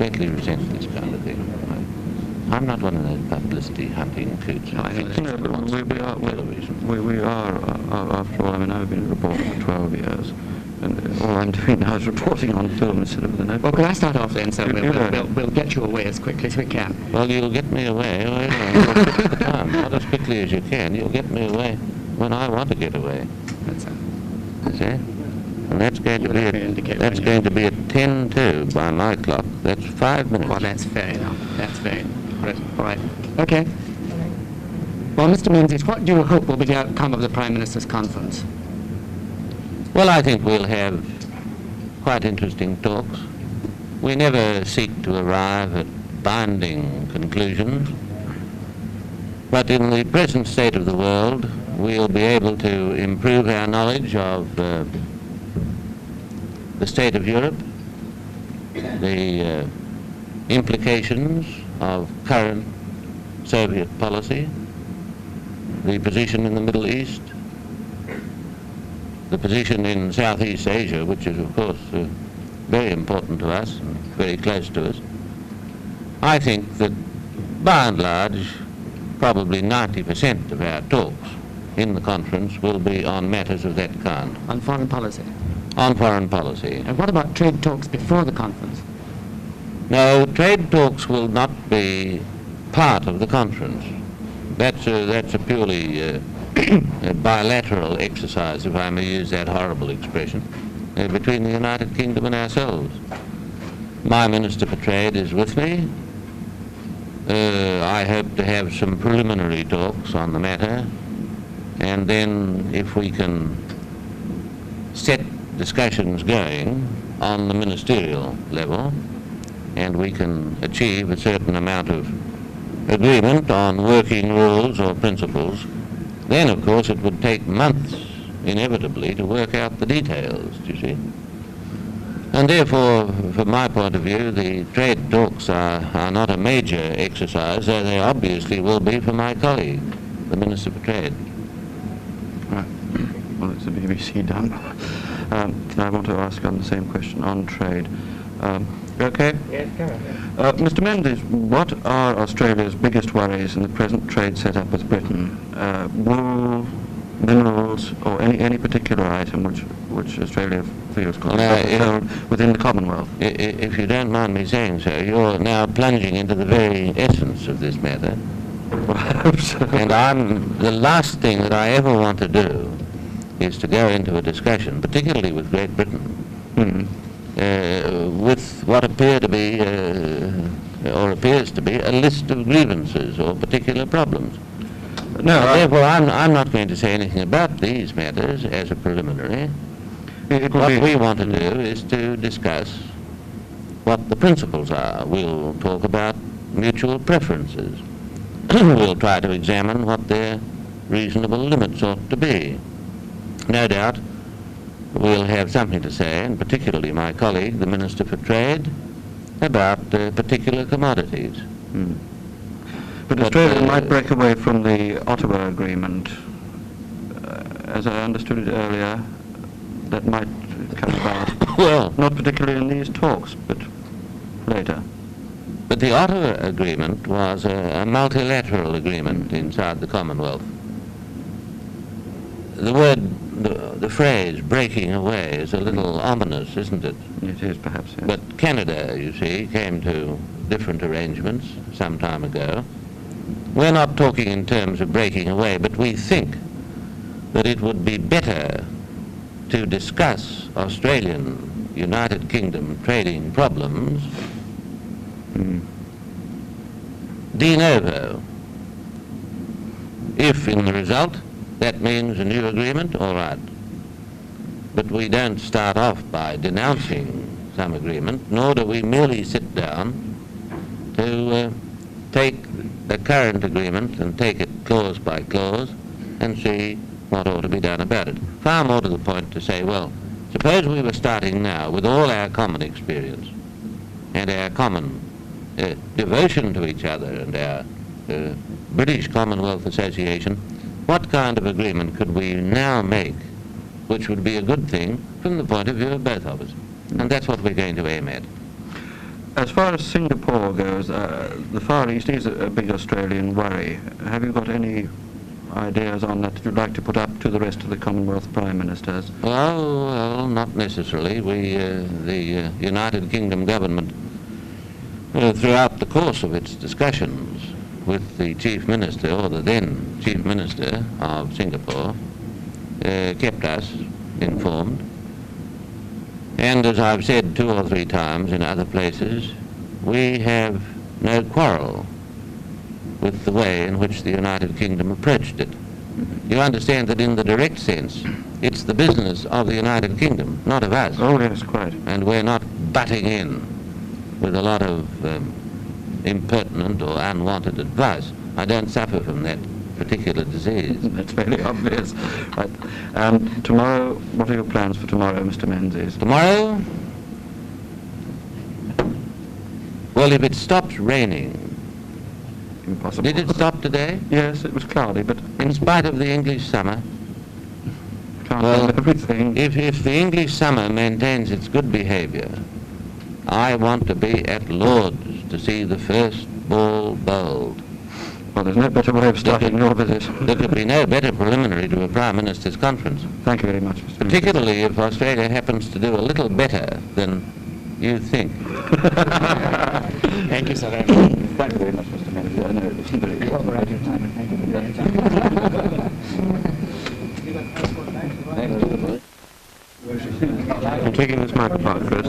greatly resent this kind of thing. I'm not one of those publicity hunting coots. No, we are, after all, I mean, I've been a reporter for 12 years, and all I'm doing now is reporting on film instead of the notebook. Well, could I start off then, so we'll get you away as quickly as we can. Well, you'll get me away, not as quickly as you can. You'll get me away when I want to get away. That's it. See? And that's going to be at 10:02 by my clock. That's 5 minutes. Well, that's fair enough. That's fair enough. All right. Okay. Well, Mr. Menzies, what do you hope will be the outcome of the Prime Minister's conference? Well, I think we'll have quite interesting talks. We never seek to arrive at binding conclusions, but in the present state of the world, we'll be able to improve our knowledge of the state of Europe, the implications of current Soviet policy, the position in the Middle East, the position in Southeast Asia, which is, of course, very important to us and very close to us. I think that, by and large, probably 90% of our talks in the conference will be on matters of that kind. On foreign policy? On foreign policy. And what about trade talks before the conference? No, trade talks will not be part of the conference. That's a purely a bilateral exercise, if I may use that horrible expression, between the United Kingdom and ourselves. My Minister for Trade is with me. I hope to have some preliminary talks on the matter, and then if we can set discussions going on the ministerial level, and we can achieve a certain amount of agreement on working rules or principles, then of course it would take months inevitably to work out the details, you see. And therefore, from my point of view, the trade talks are not a major exercise, though they obviously will be for my colleague, the Minister for Trade. Right. Well, it's the BBC done. I want to ask on the same question on trade. You okay? Yes, go ahead. Mr. Menzies, what are Australia's biggest worries in the present trade setup with Britain? Wool, minerals, or any particular item which Australia feels concerned within the Commonwealth? If you don't mind me saying so, you're now plunging into the very essence of this matter. And the last thing that I ever want to do is to go into a discussion, particularly with Great Britain, with what appears to be a list of grievances or particular problems. No, therefore I'm not going to say anything about these matters as a preliminary. What we want to do is to discuss what the principles are. We'll talk about mutual preferences. We'll try to examine what their reasonable limits ought to be. No doubt we'll have something to say, and particularly my colleague, the Minister for Trade, about particular commodities. But Australia might break away from the Ottawa Agreement. As I understood it earlier, that might come about. Well, not particularly in these talks, but later. But the Ottawa Agreement was a multilateral agreement inside the Commonwealth. The word, the phrase breaking away is a little ominous, isn't it? It is, perhaps, yes. But Canada, you see, came to different arrangements some time ago. We're not talking in terms of breaking away, but we think that it would be better to discuss Australian United Kingdom trading problems de novo. If in the result that means a new agreement, all right. But we don't start off by denouncing some agreement, nor do we merely sit down to take the current agreement and take it clause by clause and see what ought to be done about it. Far more to the point to say, well, suppose we were starting now with all our common experience and our common devotion to each other and our British Commonwealth Association, what kind of agreement could we now make which would be a good thing from the point of view of both of us? And that's what we're going to aim at. As far as Singapore goes, the Far East is a big Australian worry. Have you got any ideas on that you'd like to put up to the rest of the Commonwealth Prime Ministers? Well, not necessarily. The United Kingdom government, throughout the course of its discussions with the Chief Minister, or the then Chief Minister of Singapore, kept us informed. And as I've said 2 or 3 times in other places, we have no quarrel with the way in which the United Kingdom approached it. You understand that in the direct sense, it's the business of the United Kingdom, not of us. Oh, yes, quite. And we're not butting in with a lot of impertinent or unwanted advice. I don't suffer from that particular disease. That's fairly obvious. Right. Tomorrow, what are your plans for tomorrow, Mr. Menzies? Tomorrow? Well, if it stops raining. Impossible. Did it stop today? Yes, it was cloudy, but In spite of the English summer? can't Well, tell everything. If the English summer maintains its good behaviour, I want to be at Lord's to see the first ball bowled. Well, there's no better way of starting your visit. There could be no better preliminary to a Prime Minister's conference, Thank you very much, Mr. Menzies. particularly if Australia happens to do a little better than you think. Thank you so very much. Thank you very much, Mr. Menzies. I know it's very I'm taking this microphone, Chris.